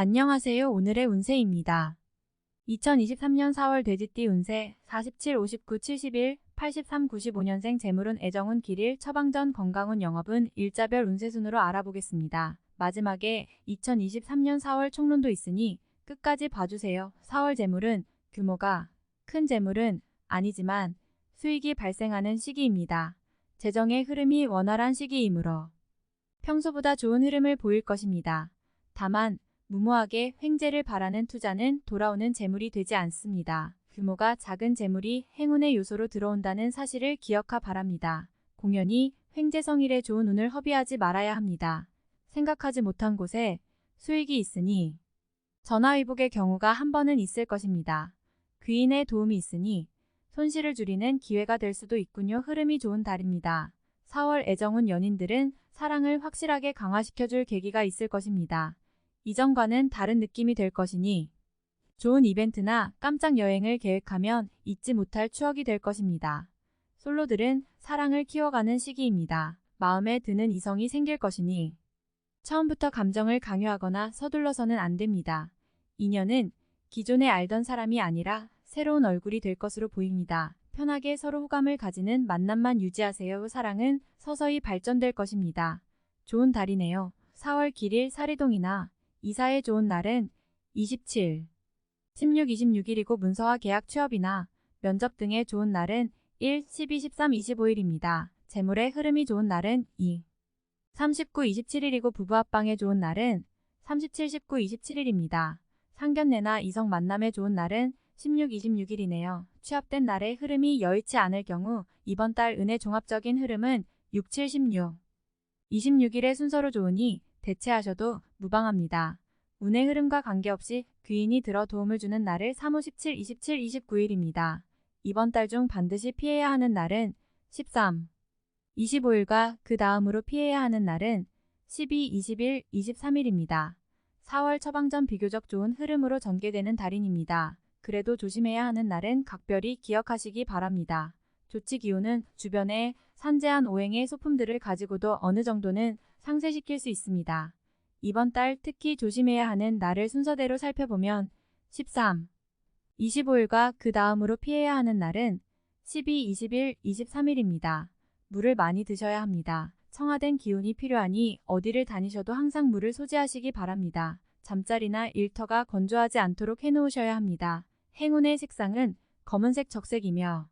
안녕하세요. 오늘의 운세입니다. 2023년 4월 돼지띠 운세 47, 59, 71, 83, 95년생 재물운 애정운 길일 처방전 건강운 영업운 일자별 운세 순으로 알아보겠습니다. 마지막에 2023년 4월 총론도 있으니 끝까지 봐주세요. 4월 재물은 규모가 큰 재물은 아니지만 수익이 발생하는 시기입니다. 재정의 흐름이 원활한 시기이므로 평소보다 좋은 흐름을 보일 것입니다. 다만 무모하게 횡재를 바라는 투자는 돌아오는 재물이 되지 않습니다. 규모가 작은 재물이 행운의 요소로 들어온다는 사실을 기억하 바랍니다. 공연히 횡재성일에 좋은 운을 허비하지 말아야 합니다. 생각하지 못한 곳에 수익이 있으니 전화위복의 경우가 한 번은 있을 것입니다. 귀인의 도움이 있으니 손실을 줄이는 기회가 될 수도 있군요. 흐름이 좋은 달입니다. 4월 애정운 연인들은 사랑을 확실하게 강화시켜줄 계기가 있을 것입니다. 이전과는 다른 느낌이 될 것이니 좋은 이벤트나 깜짝 여행을 계획하면 잊지 못할 추억이 될 것입니다. 솔로들은 사랑을 키워가는 시기입니다. 마음에 드는 이성이 생길 것이니 처음부터 감정을 강요하거나 서둘러서는 안 됩니다. 인연은 기존에 알던 사람이 아니라 새로운 얼굴이 될 것으로 보입니다. 편하게 서로 호감을 가지는 만남만 유지하세요. 사랑은 서서히 발전될 것입니다. 좋은 달이네요. 4월 길일 사리동이나 이사에 좋은 날은 27, 16, 26일이고 문서와 계약 취업이나 면접 등의 좋은 날은 1, 12, 13, 25일입니다. 재물의 흐름이 좋은 날은 2, 39, 27일이고 부부 합방에 좋은 날은 37, 19, 27일입니다. 상견례나 이성 만남에 좋은 날은 16, 26일이네요. 취업된 날의 흐름이 여의치 않을 경우 이번 달 은의 종합적인 흐름은 6, 7, 16, 26일의 순서로 좋으니 대체하셔도 무방합니다. 운의 흐름과 관계없이 귀인이 들어 도움을 주는 날을 3, 5, 17, 27, 29일입니다. 이번 달 중 반드시 피해야 하는 날은 13, 25일과 그 다음으로 피해야 하는 날은 12, 20일, 23일입니다. 4월 처방전 비교적 좋은 흐름으로 전개되는 달인입니다. 그래도 조심해야 하는 날은 각별히 기억하시기 바랍니다. 조치 기운은 주변에 산재한 오행의 소품들을 가지고도 어느 정도는 상쇄시킬 수 있습니다. 이번 달 특히 조심해야 하는 날을 순서대로 살펴보면 13, 25일과 그 다음으로 피해야 하는 날은 12, 20일, 23일입니다. 물을 많이 드셔야 합니다. 청아된 기운이 필요하니 어디를 다니셔도 항상 물을 소지하시기 바랍니다. 잠자리나 일터가 건조하지 않도록 해놓으셔야 합니다. 행운의 색상은 검은색 적색이며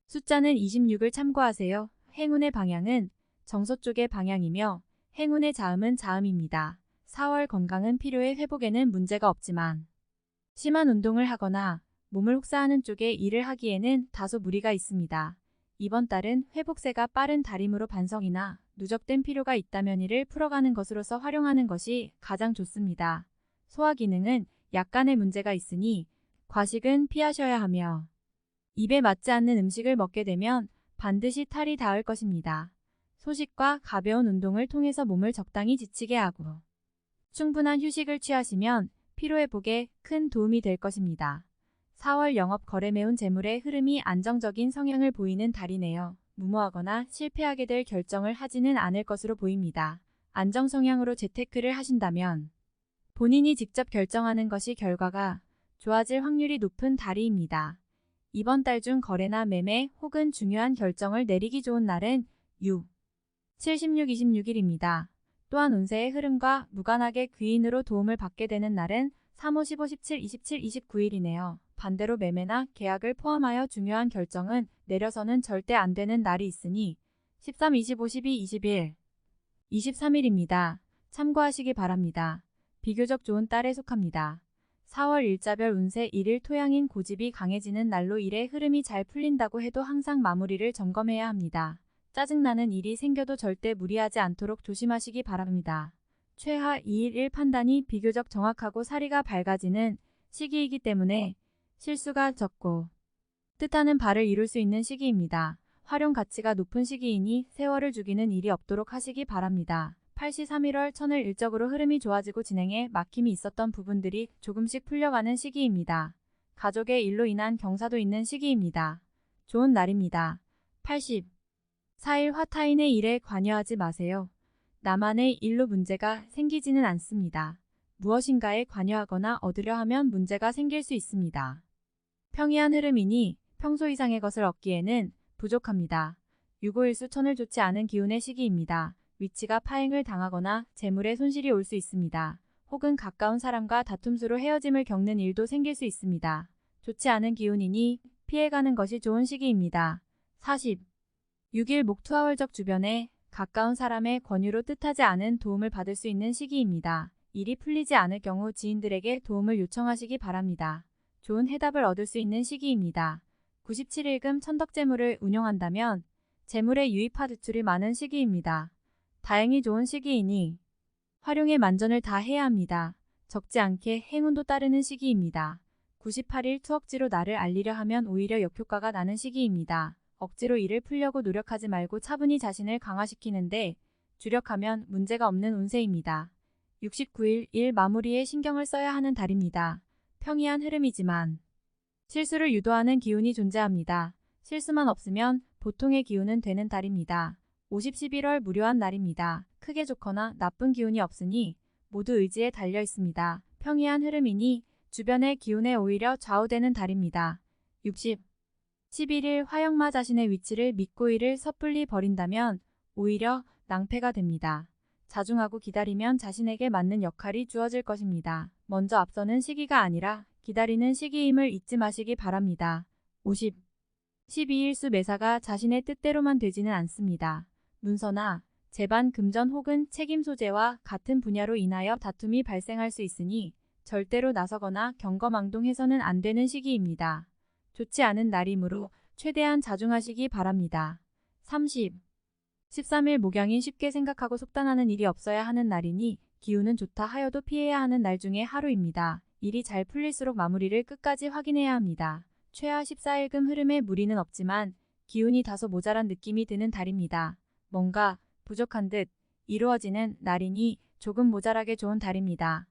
숫자는 26을 참고하세요. 행운의 방향은 정서쪽의 방향이며 행운의 자음은 자음입니다. 4월 건강은 필요해 회복에는 문제가 없지만 심한 운동을 하거나 몸을 혹사하는 쪽에 일을 하기에는 다소 무리가 있습니다. 이번 달은 회복세가 빠른 달이므로 반성이나 누적된 필요가 있다면 이를 풀어가는 것으로서 활용하는 것이 가장 좋습니다. 소화 기능은 약간의 문제가 있으니 과식은 피하셔야 하며 입에 맞지 않는 음식을 먹게 되면 반드시 탈이 닿을 것입니다. 소식과 가벼운 운동을 통해서 몸을 적당히 지치게 하고 충분한 휴식을 취하시면 피로회복에 큰 도움이 될 것입니다. 4월 영업 거래 매운 재물의 흐름이 안정적인 성향을 보이는 달이네요. 무모하거나 실패하게 될 결정을 하지는 않을 것으로 보입니다. 안정 성향으로 재테크를 하신다면 본인이 직접 결정하는 것이 결과가 좋아질 확률이 높은 달이입니다. 이번 달 중 거래나 매매 혹은 중요한 결정을 내리기 좋은 날은 6, 76, 26일입니다. 또한 운세의 흐름과 무관하게 귀인으로 도움을 받게 되는 날은 3, 5, 15, 17, 27, 29일이네요. 반대로 매매나 계약을 포함하여 중요한 결정은 내려서는 절대 안 되는 날이 있으니 13, 25, 12, 21, 23일입니다. 참고하시기 바랍니다. 비교적 좋은 달에 속합니다. 4월 일자별 운세 1일 토양인 고집이 강해지는 날로 일의 흐름이 잘 풀린다고 해도 항상 마무리를 점검해야 합니다. 짜증나는 일이 생겨도 절대 무리하지 않도록 조심하시기 바랍니다. 최하 2일 1 판단이 비교적 정확하고 사리가 밝아지는 시기이기 때문에 실수가 적고 뜻하는 바를 이룰 수 있는 시기입니다. 활용 가치가 높은 시기이니 세월을 죽이는 일이 없도록 하시기 바랍니다. 8시 3일월 천을 일적으로 흐름이 좋아지고 진행에 막힘이 있었던 부분들이 조금씩 풀려가는 시기입니다. 가족의 일로 인한 경사도 있는 시기입니다. 좋은 날입니다. 84일 화타인의 일에 관여하지 마세요. 나만의 일로 문제가 생기지는 않습니다. 무엇인가에 관여하거나 얻으려 하면 문제가 생길 수 있습니다. 평이한 흐름이니 평소 이상의 것을 얻기에는 부족합니다. 651수천을 좋지 않은 기운의 시기입니다. 위치가 파행을 당하거나 재물에 손실이 올 수 있습니다. 혹은 가까운 사람과 다툼수로 헤어짐을 겪는 일도 생길 수 있습니다. 좋지 않은 기운이니 피해가는 것이 좋은 시기입니다. 46일 목투화월적 주변에 가까운 사람의 권유로 뜻하지 않은 도움을 받을 수 있는 시기입니다. 일이 풀리지 않을 경우 지인들에게 도움을 요청하시기 바랍니다. 좋은 해답을 얻을 수 있는 시기입니다. 97일금 천덕재물을 운용한다면 재물의 유입화 지출이 많은 시기입니다. 다행히 좋은 시기이니 활용에 만전을 다해야 합니다. 적지 않게 행운도 따르는 시기입니다. 98일 투억지로 나를 알리려 하면 오히려 역효과가 나는 시기입니다. 억지로 일을 풀려고 노력하지 말고 차분히 자신을 강화시키는데 주력하면 문제가 없는 운세입니다. 69일 일 마무리에 신경을 써야 하는 달입니다. 평이한 흐름이지만 실수를 유도하는 기운이 존재합니다. 실수만 없으면 보통의 기운은 되는 달입니다. 50-11월 무료한 날입니다. 크게 좋거나 나쁜 기운이 없으니 모두 의지에 달려 있습니다. 평이한 흐름이니 주변의 기운에 오히려 좌우되는 달입니다. 11일 화역마 자신의 위치를 믿고 일을 섣불리 버린다면 오히려 낭패가 됩니다. 자중하고 기다리면 자신에게 맞는 역할이 주어질 것입니다. 먼저 앞서는 시기가 아니라 기다리는 시기임을 잊지 마시기 바랍니다. 12일수 매사가 자신의 뜻대로만 되지는 않습니다. 문서나 재반 금전 혹은 책임 소재와 같은 분야로 인하여 다툼이 발생할 수 있으니 절대로 나서거나 경거망동해서는 안 되는 시기입니다. 좋지 않은 날이므로 최대한 자중하시기 바랍니다. 13일 목양인 쉽게 생각하고 속단하는 일이 없어야 하는 날이니 기운은 좋다 하여도 피해야 하는 날 중에 하루입니다. 일이 잘 풀릴수록 마무리를 끝까지 확인해야 합니다. 최하 14일금 흐름에 무리는 없지만 기운이 다소 모자란 느낌이 드는 달입니다. 뭔가 부족한 듯 이루어지는 날이니 조금 모자라게 좋은 달입니다.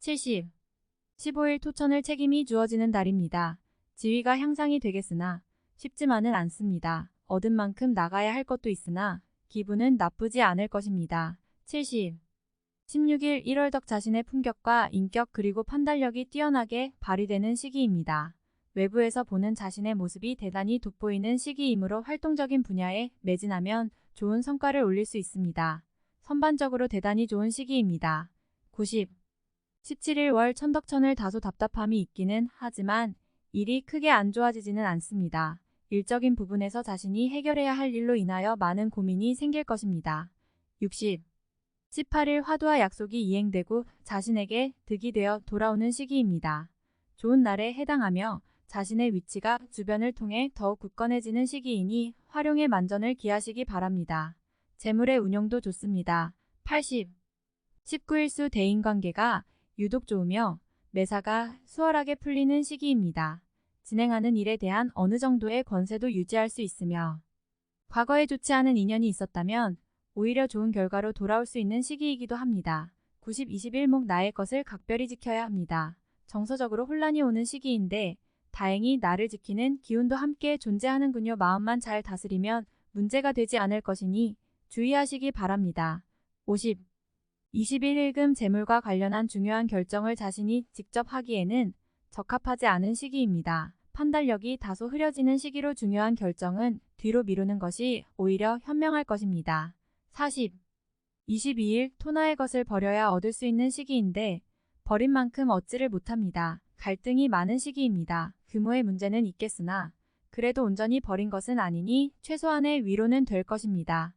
15일 토천을 책임이 주어지는 달입니다. 지위가 향상이 되겠으나 쉽지만은 않습니다. 얻은 만큼 나가야 할 것도 있으나 기분은 나쁘지 않을 것입니다. 16일 1월덕 자신의 품격과 인격 그리고 판단력이 뛰어나게 발휘되는 시기입니다. 외부에서 보는 자신의 모습이 대단히 돋보이는 시기이므로 활동적인 분야에 매진하면 좋은 성과를 올릴 수 있습니다. 선반적으로 대단히 좋은 시기입니다. 17일 월 천덕천을 다소 답답함이 있기는 하지만 일이 크게 안 좋아지지는 않습니다. 일적인 부분에서 자신이 해결해야 할 일로 인하여 많은 고민이 생길 것입니다. 18일 화두와 약속이 이행되고 자신에게 득이 되어 돌아오는 시기입니다. 좋은 날에 해당하며 자신의 위치가 주변을 통해 더욱 굳건해지는 시기이니 활용에 만전을 기하시기 바랍니다. 재물의 운용도 좋습니다. 19일수 대인관계가 유독 좋으며 매사가 수월하게 풀리는 시기입니다. 진행하는 일에 대한 어느 정도의 권세도 유지할 수 있으며 과거에 좋지 않은 인연이 있었다면 오히려 좋은 결과로 돌아올 수 있는 시기이기도 합니다. 90-21목 나의 것을 각별히 지켜야 합니다. 정서적으로 혼란이 오는 시기인데 다행히 나를 지키는 기운도 함께 존재하는군요. 마음만 잘 다스리면 문제가 되지 않을 것이니 주의하시기 바랍니다. 21일금 재물과 관련한 중요한 결정을 자신이 직접 하기에는 적합하지 않은 시기입니다. 판단력이 다소 흐려지는 시기로 중요한 결정은 뒤로 미루는 것이 오히려 현명할 것입니다. 22일 토나의 것을 버려야 얻을 수 있는 시기인데 버린 만큼 얻지를 못합니다. 갈등이 많은 시기입니다. 규모의 문제는 있겠으나 그래도 온전히 버린 것은 아니니 최소한의 위로는 될 것입니다.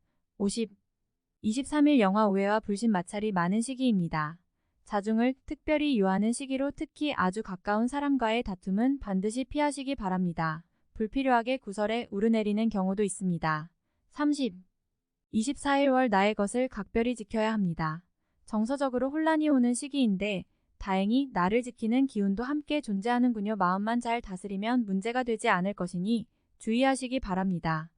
23일 영화 오해와 불신 마찰이 많은 시기입니다. 자중을 특별히 요하는 시기로 특히 아주 가까운 사람과의 다툼은 반드시 피하시기 바랍니다. 불필요하게 구설에 우르내리는 경우도 있습니다. 24일 월 나의 것을 각별히 지켜야 합니다. 정서적으로 혼란이 오는 시기인데 다행히 나를 지키는 기운도 함께 존재하는군요. 마음만 잘 다스리면 문제가 되지 않을 것이니 주의하시기 바랍니다.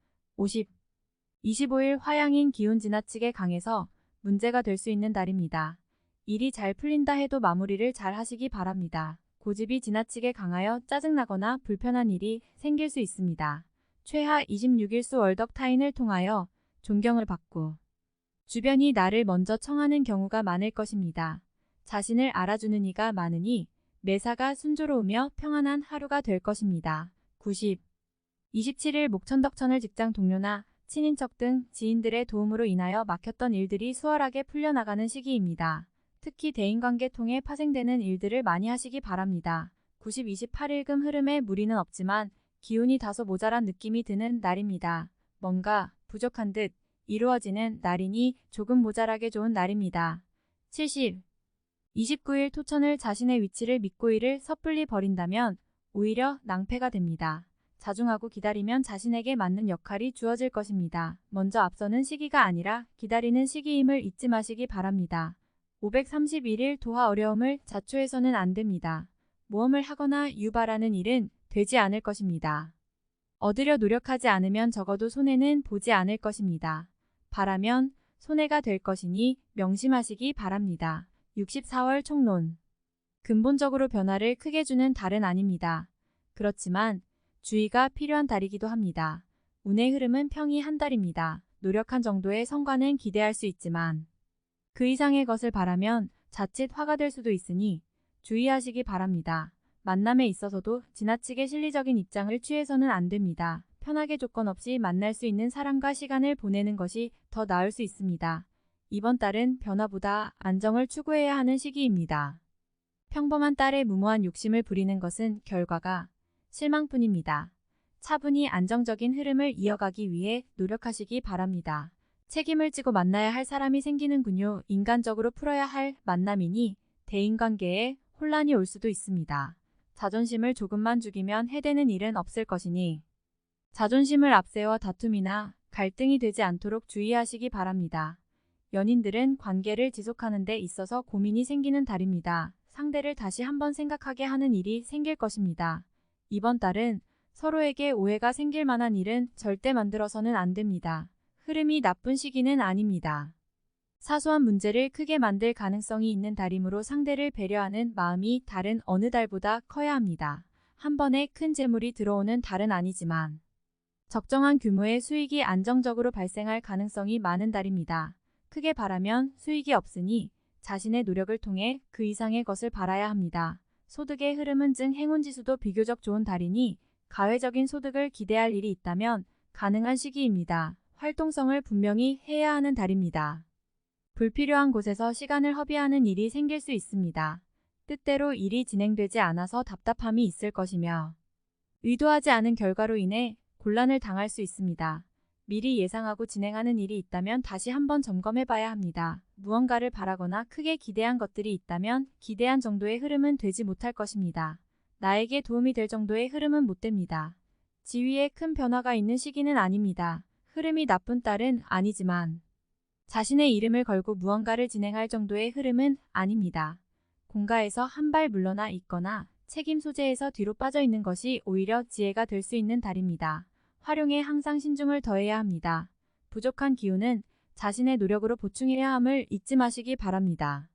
25일 화양인 기운 지나치게 강해서 문제가 될 수 있는 달입니다. 일이 잘 풀린다 해도 마무리를 잘 하시기 바랍니다. 고집이 지나치게 강하여 짜증나거나 불편한 일이 생길 수 있습니다. 최하 26일수 월덕 타인을 통하여 존경을 받고 주변이 나를 먼저 청하는 경우가 많을 것입니다. 자신을 알아주는 이가 많으니 매사가 순조로우며 평안한 하루가 될 것입니다. 90. 27일 목천덕천을 직장 동료나 친인척 등 지인들의 도움으로 인하여 막혔던 일들이 수월하게 풀려나가는 시기입니다. 특히 대인관계 통해 파생되는 일들을 많이 하시기 바랍니다. 90. 28일금 흐름에 무리는 없지만 기운이 다소 모자란 느낌이 드는 날입니다. 뭔가 부족한 듯 이루어지는 날이니 조금 모자라게 좋은 날입니다. 70. 29일 토천을 자신의 위치를 믿고 일을 섣불리 버린다면 오히려 낭패가 됩니다. 자중하고 기다리면 자신에게 맞는 역할이 주어질 것입니다. 먼저 앞서는 시기가 아니라 기다리는 시기임을 잊지 마시기 바랍니다. 531일 도하 어려움을 자초해서는 안 됩니다. 모험을 하거나 유발하는 일은 되지 않을 것입니다. 얻으려 노력하지 않으면 적어도 손해는 보지 않을 것입니다. 바라면 손해가 될 것이니 명심하시기 바랍니다. 64월 총론. 근본적으로 변화를 크게 주는 달은 아닙니다. 그렇지만 주의가 필요한 달이기도 합니다. 운의 흐름은 평이 한 달입니다. 노력한 정도의 성과는 기대할 수 있지만 그 이상의 것을 바라면 자칫 화가 될 수도 있으니 주의하시기 바랍니다. 만남에 있어서도 지나치게 실리적인 입장을 취해서는 안 됩니다. 편하게 조건 없이 만날 수 있는 사람과 시간을 보내는 것이 더 나을 수 있습니다. 이번 달은 변화보다 안정을 추구해야 하는 시기입니다. 평범한 딸의 무모한 욕심을 부리는 것은 결과가 실망뿐입니다. 차분히 안정적인 흐름을 이어가기 위해 노력하시기 바랍니다. 책임을 지고 만나야 할 사람이 생기는군요. 인간적으로 풀어야 할 만남이니 대인관계에 혼란이 올 수도 있습니다. 자존심을 조금만 죽이면 해대는 일은 없을 것이니 자존심을 앞세워 다툼이나 갈등이 되지 않도록 주의하시기 바랍니다. 연인들은 관계를 지속하는 데 있어서 고민이 생기는 달입니다. 상대를 다시 한번 생각하게 하는 일이 생길 것입니다. 이번 달은 서로에게 오해가 생길 만한 일은 절대 만들어서는 안 됩니다. 흐름이 나쁜 시기는 아닙니다. 사소한 문제를 크게 만들 가능성이 있는 달이므로 상대를 배려하는 마음이 다른 어느 달보다 커야 합니다. 한 번에 큰 재물이 들어오는 달은 아니지만 적정한 규모의 수익이 안정적으로 발생할 가능성이 많은 달입니다. 크게 바라면 수익이 없으니 자신의 노력을 통해 그 이상의 것을 바라야 합니다. 소득의 흐름은 즉 행운지수도 비교적 좋은 달이니 가외적인 소득을 기대할 일이 있다면 가능한 시기입니다. 활동성을 분명히 해야 하는 달입니다. 불필요한 곳에서 시간을 허비하는 일이 생길 수 있습니다. 뜻대로 일이 진행되지 않아서 답답함이 있을 것이며 의도하지 않은 결과로 인해 곤란을 당할 수 있습니다. 미리 예상하고 진행하는 일이 있다면 다시 한번 점검해봐야 합니다. 무언가를 바라거나 크게 기대한 것들이 있다면 기대한 정도의 흐름은 되지 못할 것입니다. 나에게 도움이 될 정도의 흐름은 못 됩니다. 지위에 큰 변화가 있는 시기는 아닙니다. 흐름이 나쁜 달은 아니지만 자신의 이름을 걸고 무언가를 진행할 정도의 흐름은 아닙니다. 공가에서 한 발 물러나 있거나 책임 소재에서 뒤로 빠져 있는 것이 오히려 지혜가 될 수 있는 달입니다. 활용에 항상 신중을 더해야 합니다. 부족한 기운은 자신의 노력으로 보충해야 함을 잊지 마시기 바랍니다.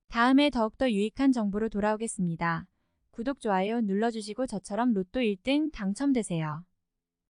다음에 더욱더 유익한 정보로 돌아오겠습니다. 구독, 좋아요 눌러주시고 저처럼 로또 1등 당첨되세요.